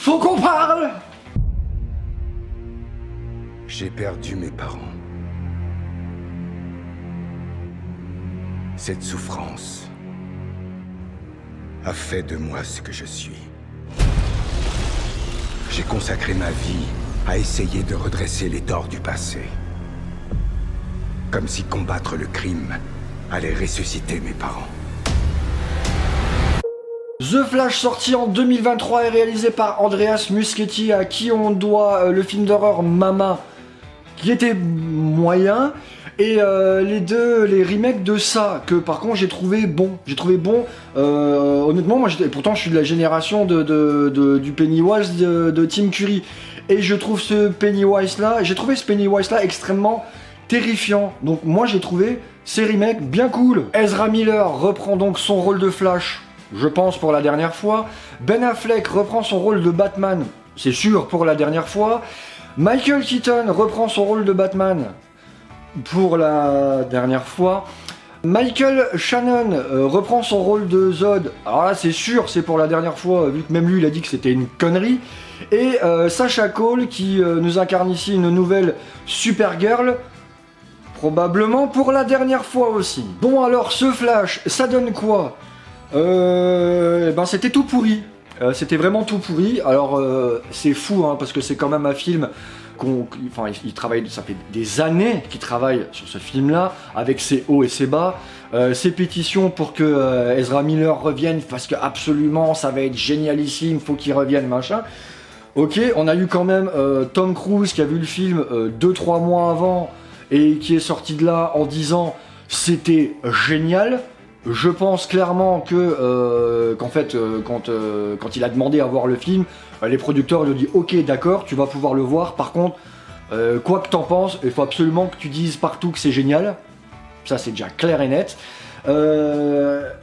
Faut qu'on parle! J'ai perdu mes parents. Cette souffrance a fait de moi ce que je suis. J'ai consacré ma vie à essayer de redresser les torts du passé. Comme si combattre le crime allait ressusciter mes parents. The Flash, sorti en 2023, est réalisé par Andreas Muschietti, à qui on doit le film d'horreur Mama, qui était moyen, et les remakes de ça, que par contre j'ai trouvé bon. Honnêtement, moi pourtant je suis de la génération du Pennywise de Tim Curry, et j'ai trouvé ce Pennywise là extrêmement terrifiant. Donc moi j'ai trouvé ces remakes bien cool. Ezra Miller reprend donc son rôle de Flash, je pense pour la dernière fois. Ben Affleck reprend son rôle de Batman, c'est sûr pour la dernière fois. Michael Keaton reprend son rôle de Batman pour la dernière fois. Michael Shannon reprend son rôle de Zod. Alors là c'est sûr, c'est pour la dernière fois, vu que même lui il a dit que c'était une connerie. Et Sacha Cole qui nous incarne ici une nouvelle Supergirl, probablement pour la dernière fois aussi. Bon alors ce Flash, ça donne quoi? C'était tout pourri. C'était vraiment tout pourri. Alors c'est fou hein, parce que c'est quand même un film il travaille, ça fait des années qu'il travaille sur ce film-là, avec ses hauts et ses bas, ses pétitions pour que Ezra Miller revienne, parce que absolument ça va être génialissime, faut qu'il revienne, machin. Ok, on a eu quand même Tom Cruise qui a vu le film 2-3 mois avant et qui est sorti de là en disant c'était génial. Je pense clairement que quand il a demandé à voir le film, les producteurs lui ont dit ok d'accord, tu vas pouvoir le voir, par contre quoi que t'en penses, il faut absolument que tu dises partout que c'est génial. Ça c'est déjà clair et net.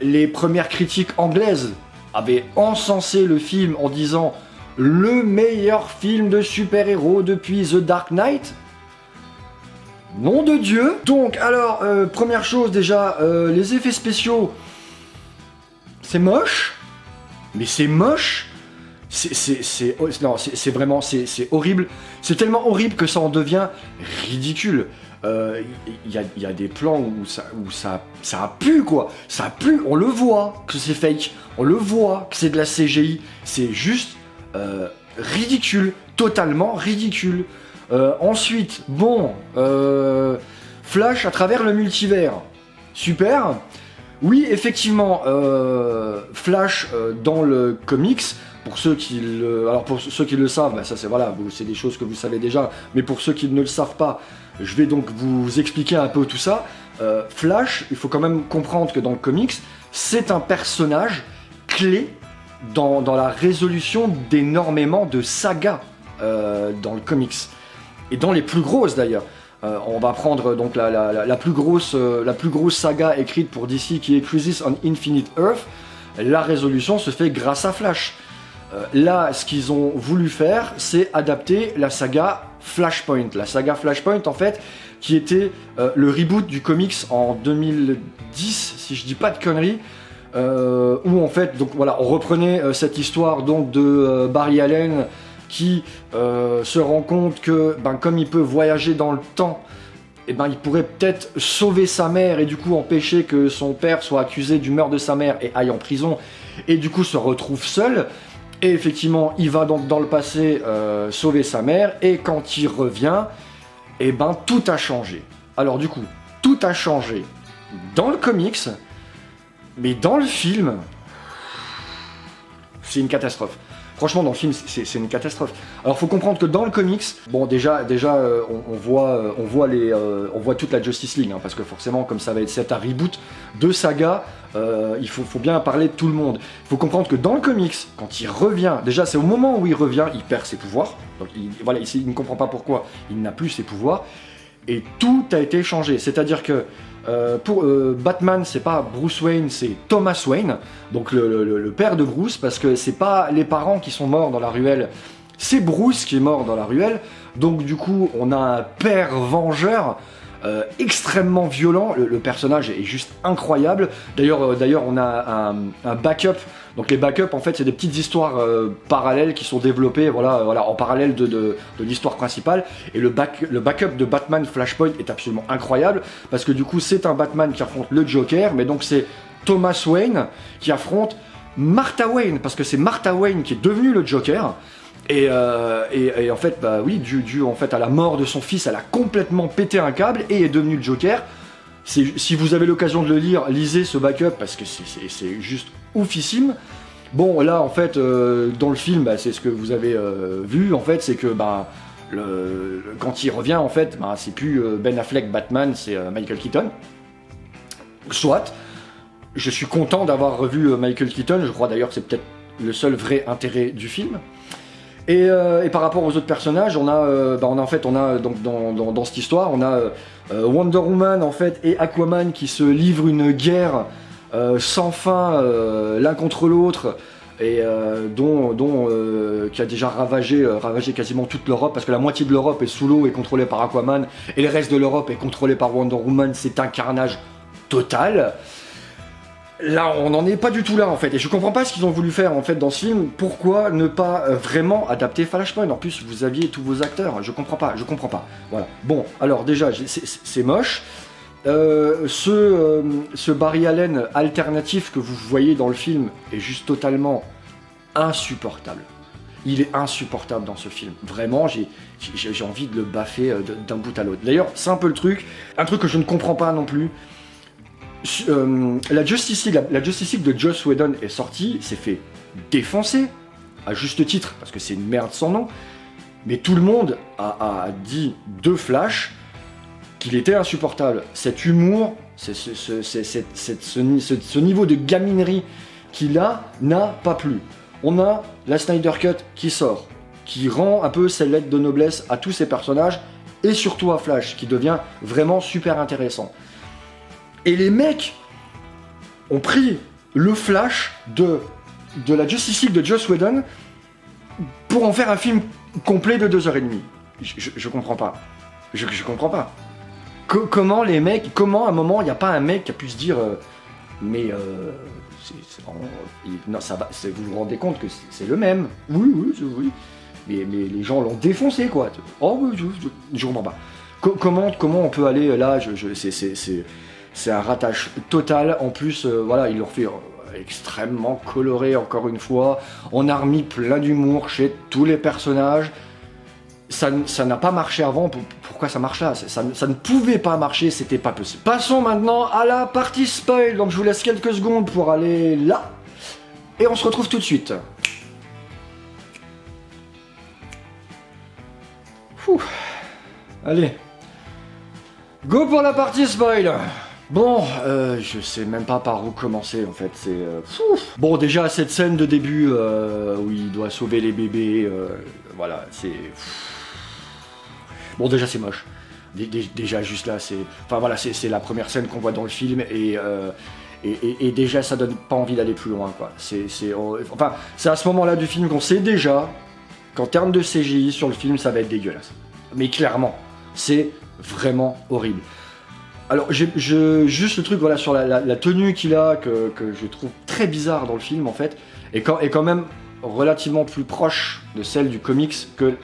Les premières critiques anglaises avaient encensé le film en disant le meilleur film de super-héros depuis The Dark Knight. Nom de Dieu. Donc alors, première chose déjà, les effets spéciaux, c'est moche, mais c'est moche, c'est horrible, c'est tellement horrible que ça en devient ridicule. Il y a des plans où ça pue quoi, ça pue, on le voit que c'est fake, on le voit que c'est de la CGI, c'est juste ridicule, totalement ridicule. Ensuite, bon, Flash à travers le multivers, super. Oui, effectivement, Flash dans le comics, pour ceux qui le savent, bah ça c'est voilà, c'est des choses que vous savez déjà, mais pour ceux qui ne le savent pas, je vais donc vous expliquer un peu tout ça. Flash, il faut quand même comprendre que dans le comics, c'est un personnage clé dans la résolution d'énormément de sagas dans le comics. Et dans les plus grosses d'ailleurs. On va prendre donc la plus grosse saga écrite pour DC qui est Crisis on Infinite Earth. La résolution se fait grâce à Flash. Là, ce qu'ils ont voulu faire, c'est adapter la saga Flashpoint. La saga Flashpoint, en fait, qui était le reboot du comics en 2010, si je dis pas de conneries, où en fait, donc voilà, on reprenait cette histoire donc de Barry Allen, qui se rend compte que comme il peut voyager dans le temps, il pourrait peut-être sauver sa mère et du coup empêcher que son père soit accusé du meurtre de sa mère et aille en prison, et du coup se retrouve seul. Et effectivement, il va donc dans le passé sauver sa mère, et quand il revient, tout a changé. Alors du coup, tout a changé dans le comics, mais dans le film, c'est une catastrophe. Franchement, dans le film, c'est une catastrophe. Alors, faut comprendre que dans le comics, bon, déjà, on voit toute la Justice League, hein, parce que forcément, comme ça va être un reboot de saga, il faut bien parler de tout le monde. Il faut comprendre que dans le comics, quand il revient, déjà, c'est au moment où il revient, il perd ses pouvoirs. Donc, il ne comprend pas pourquoi il n'a plus ses pouvoirs. Et tout a été changé. C'est-à-dire que pour Batman, c'est pas Bruce Wayne, c'est Thomas Wayne, donc le père de Bruce, parce que c'est pas les parents qui sont morts dans la ruelle, c'est Bruce qui est mort dans la ruelle. Donc du coup, on a un père vengeur extrêmement violent. Le personnage est juste incroyable. D'ailleurs, on a un backup. Donc les backups, en fait, c'est des petites histoires parallèles qui sont développées, voilà, en parallèle de l'histoire principale. Et le backup de Batman Flashpoint est absolument incroyable parce que du coup, c'est un Batman qui affronte le Joker, mais donc c'est Thomas Wayne qui affronte Martha Wayne, parce que c'est Martha Wayne qui est devenue le Joker. Et en fait, bah oui, dû en fait à la mort de son fils, elle a complètement pété un câble et est devenue le Joker. Si vous avez l'occasion de le lire, lisez ce backup parce que c'est juste oufissime. Bon, là en fait, dans le film, bah, c'est ce que vous avez vu en fait, c'est que bah, quand il revient en fait, bah, c'est plus Ben Affleck Batman, c'est Michael Keaton. Soit. Je suis content d'avoir revu Michael Keaton, je crois d'ailleurs que c'est peut-être le seul vrai intérêt du film. Et par rapport aux autres personnages, on a donc dans cette histoire, on a Wonder Woman en fait et Aquaman qui se livrent une guerre sans fin l'un contre l'autre et qui a déjà ravagé quasiment toute l'Europe parce que la moitié de l'Europe est sous l'eau et contrôlée par Aquaman et le reste de l'Europe est contrôlé par Wonder Woman. C'est un carnage total. Là, on n'en est pas du tout là en fait, et je comprends pas ce qu'ils ont voulu faire en fait dans ce film. Pourquoi ne pas vraiment adapter Flashpoint? En plus, vous aviez tous vos acteurs, je comprends pas. Voilà. Bon, alors déjà, c'est moche. Ce Barry Allen alternatif que vous voyez dans le film est juste totalement insupportable. Il est insupportable dans ce film. Vraiment, j'ai envie de le baffer d'un bout à l'autre. D'ailleurs, c'est un peu un truc que je ne comprends pas non plus. La Justice League de Joss Whedon est sortie, s'est fait défoncer, à juste titre, parce que c'est une merde sans nom, mais tout le monde a dit de Flash qu'il était insupportable. Cet humour, ce niveau de gaminerie qu'il a, n'a pas plu. On a la Snyder Cut qui sort, qui rend un peu ses lettres de noblesse à tous ces personnages, et surtout à Flash, qui devient vraiment super intéressant. Et les mecs ont pris le Flash de la Justice League de Joss Whedon pour en faire un film complet de 2h30. Je comprends pas. Je comprends pas. Comment les mecs... Comment à un moment, il n'y a pas un mec qui a pu se dire... non, ça va, vous vous rendez compte que c'est le même. Oui. Mais les gens l'ont défoncé, quoi. Oh oui, je comprends pas. Comment on peut aller là c'est un ratage total. En plus, voilà, ils l'ont fait extrêmement coloré encore une fois. On a remis plein d'humour chez tous les personnages. Ça n'a pas marché avant. Pourquoi ça marche là? Ça ne pouvait pas marcher, c'était pas possible. Passons maintenant à la partie spoil. Donc je vous laisse quelques secondes pour aller là. Et on se retrouve tout de suite. Allez. Go pour la partie spoil. Bon, je sais même pas par où commencer en fait, Bon, déjà cette scène de début où il doit sauver les bébés, voilà, c'est... Bon, déjà c'est moche. Déjà juste là, c'est... Enfin voilà, c'est la première scène qu'on voit dans le film et déjà ça donne pas envie d'aller plus loin, quoi. C'est à ce moment-là du film qu'on sait déjà qu'en termes de CGI sur le film, ça va être dégueulasse. Mais clairement, c'est vraiment horrible. Alors, juste le truc, voilà, sur la tenue qu'il a, que je trouve très bizarre dans le film, en fait, est quand même relativement plus proche de celle du comics que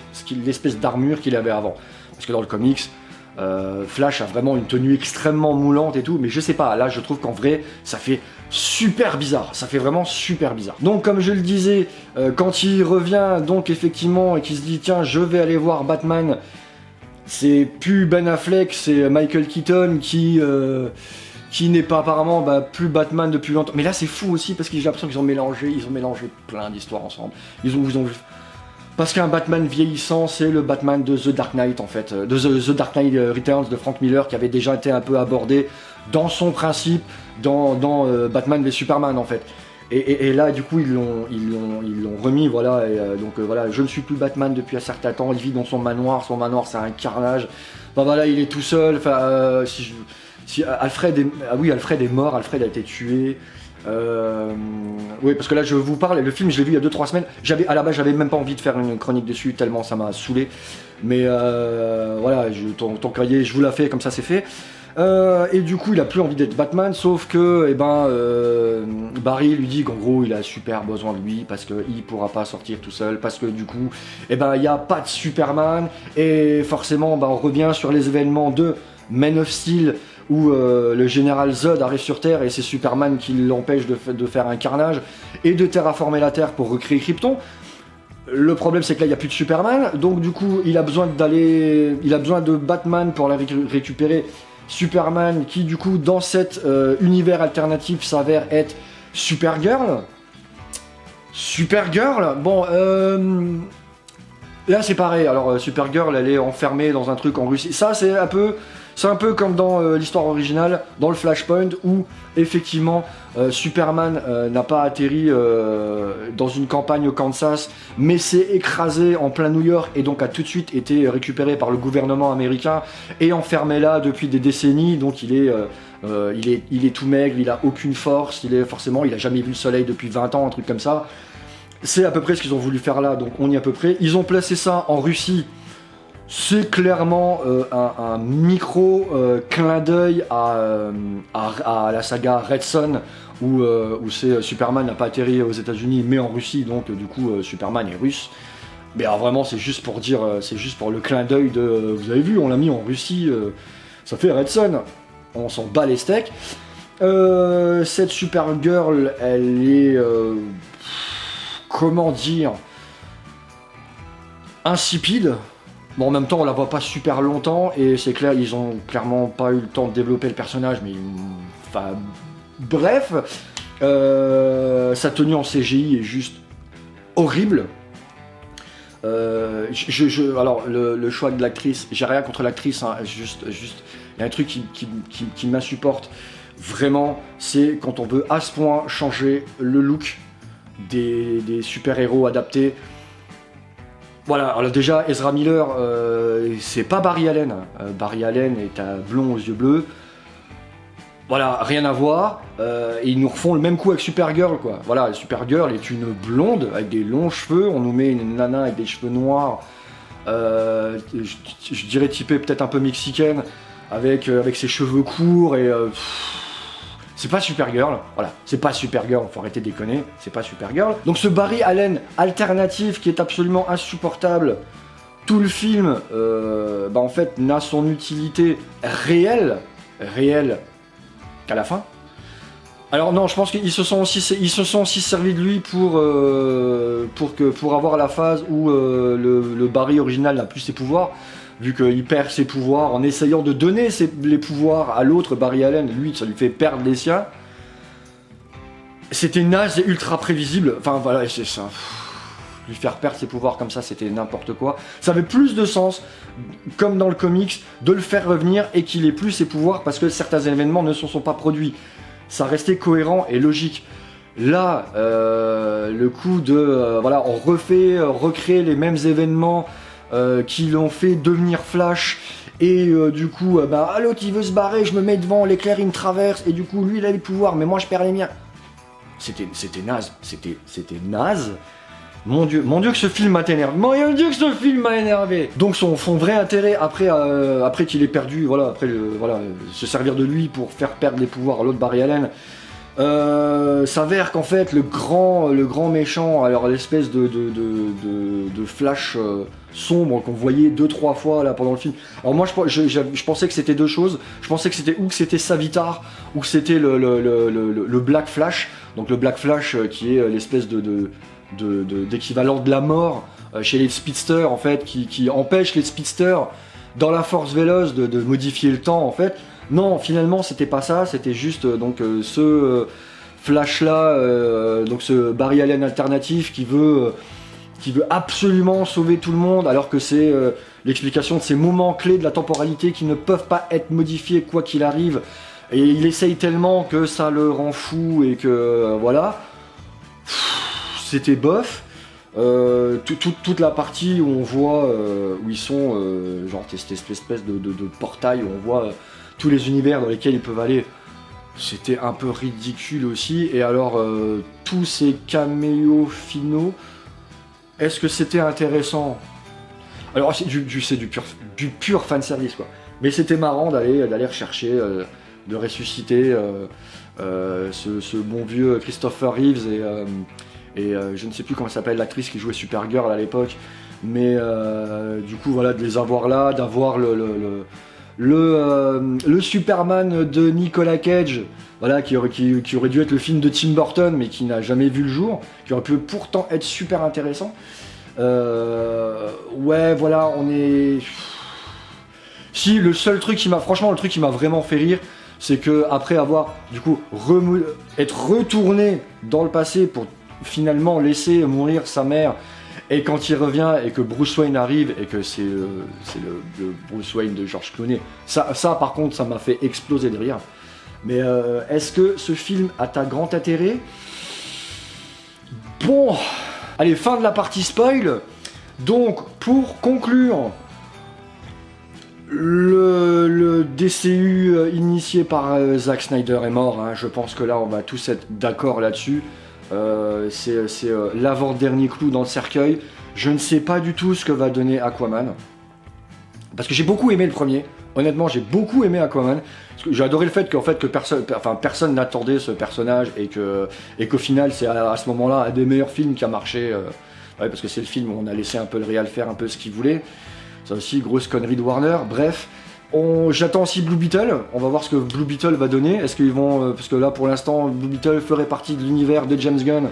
l'espèce d'armure qu'il avait avant. Parce que dans le comics, Flash a vraiment une tenue extrêmement moulante et tout, mais je sais pas, là, je trouve qu'en vrai, ça fait super bizarre, ça fait vraiment super bizarre. Donc, comme je le disais, quand il revient, donc, effectivement, et qu'il se dit, tiens, je vais aller voir Batman... C'est plus Ben Affleck, c'est Michael Keaton qui n'est pas apparemment plus Batman depuis longtemps. Mais là c'est fou aussi parce que j'ai l'impression qu'ils ont mélangé plein d'histoires ensemble. Parce qu'un Batman vieillissant, c'est le Batman de The Dark Knight en fait, de The Dark Knight Returns de Frank Miller qui avait déjà été un peu abordé dans son principe dans Batman v Superman en fait. Et là, du coup, ils l'ont remis, voilà. Voilà, je ne suis plus Batman depuis un certain temps. Il vit dans son manoir. Son manoir, c'est un carnage. Enfin voilà, il est tout seul. Enfin, Alfred est mort. Alfred a été tué. Oui, parce que là je vous parle, le film je l'ai vu il y a 2-3 semaines. À la base j'avais même pas envie de faire une chronique dessus tellement ça m'a saoulé. Mais voilà, ton cahier je vous la fais, comme ça c'est fait. Et du coup il a plus envie d'être Batman, sauf que Barry lui dit qu'en gros il a super besoin de lui parce qu'il pourra pas sortir tout seul, parce que du coup il n'y a pas de Superman, et forcément on revient sur les événements de Man of Steel où le général Zod arrive sur Terre et c'est Superman qui l'empêche de faire un carnage et de terraformer la Terre pour recréer Krypton. Le problème c'est que là il n'y a plus de Superman, donc du coup il a besoin de Batman pour la récupérer. Superman qui du coup dans cet univers alternatif s'avère être Supergirl. Bon, là c'est pareil, alors Supergirl elle est enfermée dans un truc en Russie. Ça c'est un peu comme dans l'histoire originale, dans le Flashpoint, où effectivement Superman n'a pas atterri dans une campagne au Kansas, mais s'est écrasé en plein New York et donc a tout de suite été récupéré par le gouvernement américain et enfermé là depuis des décennies. Donc il est tout maigre, il a aucune force, il a jamais vu le soleil depuis 20 ans, un truc comme ça. C'est à peu près ce qu'ils ont voulu faire là, donc on y est à peu près. Ils ont placé ça en Russie. C'est clairement un micro clin d'œil à la saga Red Son, où c'est Superman n'a pas atterri aux États-Unis mais en Russie, donc du coup Superman est russe. Mais alors vraiment c'est juste pour dire, c'est juste pour le clin d'œil de vous avez vu, on l'a mis en Russie, ça fait Red Son, on s'en bat les steaks. Cette Supergirl, elle est comment dire, insipide. Bon, en même temps, on la voit pas super longtemps, et c'est clair, ils ont clairement pas eu le temps de développer le personnage, mais enfin, bref, sa tenue en CGI est juste horrible. Alors, le choix de l'actrice, j'ai rien contre l'actrice, hein, juste, il y a un truc qui m'insupporte vraiment, c'est quand on veut à ce point changer le look des super-héros adaptés. Voilà, alors déjà, Ezra Miller, c'est pas Barry Allen. Barry Allen est un blond aux yeux bleus. Voilà, rien à voir. Et ils nous refont le même coup avec Supergirl, quoi. Voilà, Supergirl est une blonde avec des longs cheveux. On nous met une nana avec des cheveux noirs. Je dirais typée peut-être un peu mexicaine, avec ses cheveux courts et... c'est pas Supergirl, voilà, c'est pas Supergirl, faut arrêter de déconner, c'est pas Supergirl. Donc ce Barry Allen alternatif qui est absolument insupportable, tout le film, en fait, n'a son utilité réelle qu'à la fin. Alors non, je pense qu'ils se sont aussi servis de lui pour avoir la phase où le Barry original n'a plus ses pouvoirs, vu qu'il perd ses pouvoirs en essayant de donner les pouvoirs à l'autre Barry Allen. Lui, ça lui fait perdre les siens. C'était naze et ultra prévisible. Enfin voilà, c'est ça. Lui faire perdre ses pouvoirs comme ça, c'était n'importe quoi. Ça avait plus de sens, comme dans le comics, de le faire revenir et qu'il ait plus ses pouvoirs parce que certains événements ne se sont pas produits. Ça restait cohérent et logique. Là, le coup de... on recrée les mêmes événements qui l'ont fait devenir Flash, et du coup, l'autre il veut se barrer, je me mets devant, l'éclair il me traverse, et du coup lui il a les pouvoirs, mais moi je perds les miens. C'était naze, c'était naze. Mon dieu que ce film m'a énervé. Donc son vrai intérêt après qu'il ait perdu, se servir de lui pour faire perdre les pouvoirs à l'autre Barry Allen, s'avère qu'en fait le grand méchant, alors l'espèce de Flash sombre qu'on voyait 2-3 fois là pendant le film. Alors moi je pensais que c'était deux choses. Je pensais que c'était Savitar ou que c'était le Black Flash. Donc le Black Flash qui est l'espèce d'équivalent de la mort chez les speedsters en fait, qui empêche les speedsters dans la force véloce de modifier le temps en fait. Non, finalement c'était pas ça, c'était juste ce Flash là, donc ce Barry Allen alternatif qui veut absolument sauver tout le monde, alors que c'est l'explication de ces moments clés de la temporalité qui ne peuvent pas être modifiés quoi qu'il arrive, et il essaye tellement que ça le rend fou et que voilà. C'était bof. Toute la partie où on voit où ils sont, genre cette espèce de portail où on voit tous les univers dans lesquels ils peuvent aller. c'était un peu ridicule aussi. Et alors, tous ces caméos finaux, est-ce que c'était intéressant? Alors, c'est du pur fanservice, quoi. Mais c'était marrant d'aller rechercher, de ressusciter ce bon vieux Christopher Reeves et je ne sais plus comment s'appelle l'actrice qui jouait Supergirl à l'époque. Mais du coup, voilà, de les avoir là, d'avoir le Superman de Nicolas Cage, voilà, qui aurait dû être le film de Tim Burton, mais qui n'a jamais vu le jour, qui aurait pu pourtant être super intéressant. Ouais, voilà, on est... Si, le truc qui m'a vraiment fait rire, c'est que après avoir, du coup, être retourné dans le passé pour finalement laisser mourir sa mère, et quand il revient et que Bruce Wayne arrive et que c'est le Bruce Wayne de George Clooney, ça par contre, ça m'a fait exploser de rire. Mais est-ce que ce film a ta grand intérêt? Bon, allez, fin de la partie spoil. Donc, pour conclure, le DCU initié par Zack Snyder est mort, hein. Je pense que là, on va tous être d'accord là-dessus. C'est l'avant-dernier clou dans le cercueil. Je ne sais pas du tout ce que va donner Aquaman. Parce que j'ai beaucoup aimé le premier. Honnêtement, j'ai beaucoup aimé Aquaman. J'ai adoré le fait que personne n'attendait ce personnage et qu'au final, c'est à ce moment-là un des meilleurs films qui a marché. Ouais, parce que c'est le film où on a laissé un peu le réal faire un peu ce qu'il voulait. Ça aussi, grosse connerie de Warner. Bref, j'attends aussi Blue Beetle. On va voir ce que Blue Beetle va donner. Est-ce qu'ils vont... parce que là, pour l'instant, Blue Beetle ferait partie de l'univers de James Gunn.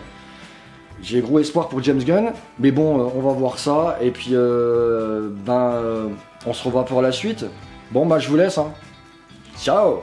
J'ai gros espoir pour James Gunn. Mais bon, on va voir ça. Et puis, on se revoit pour la suite. Bon, bah, je vous laisse. Hein. Ciao!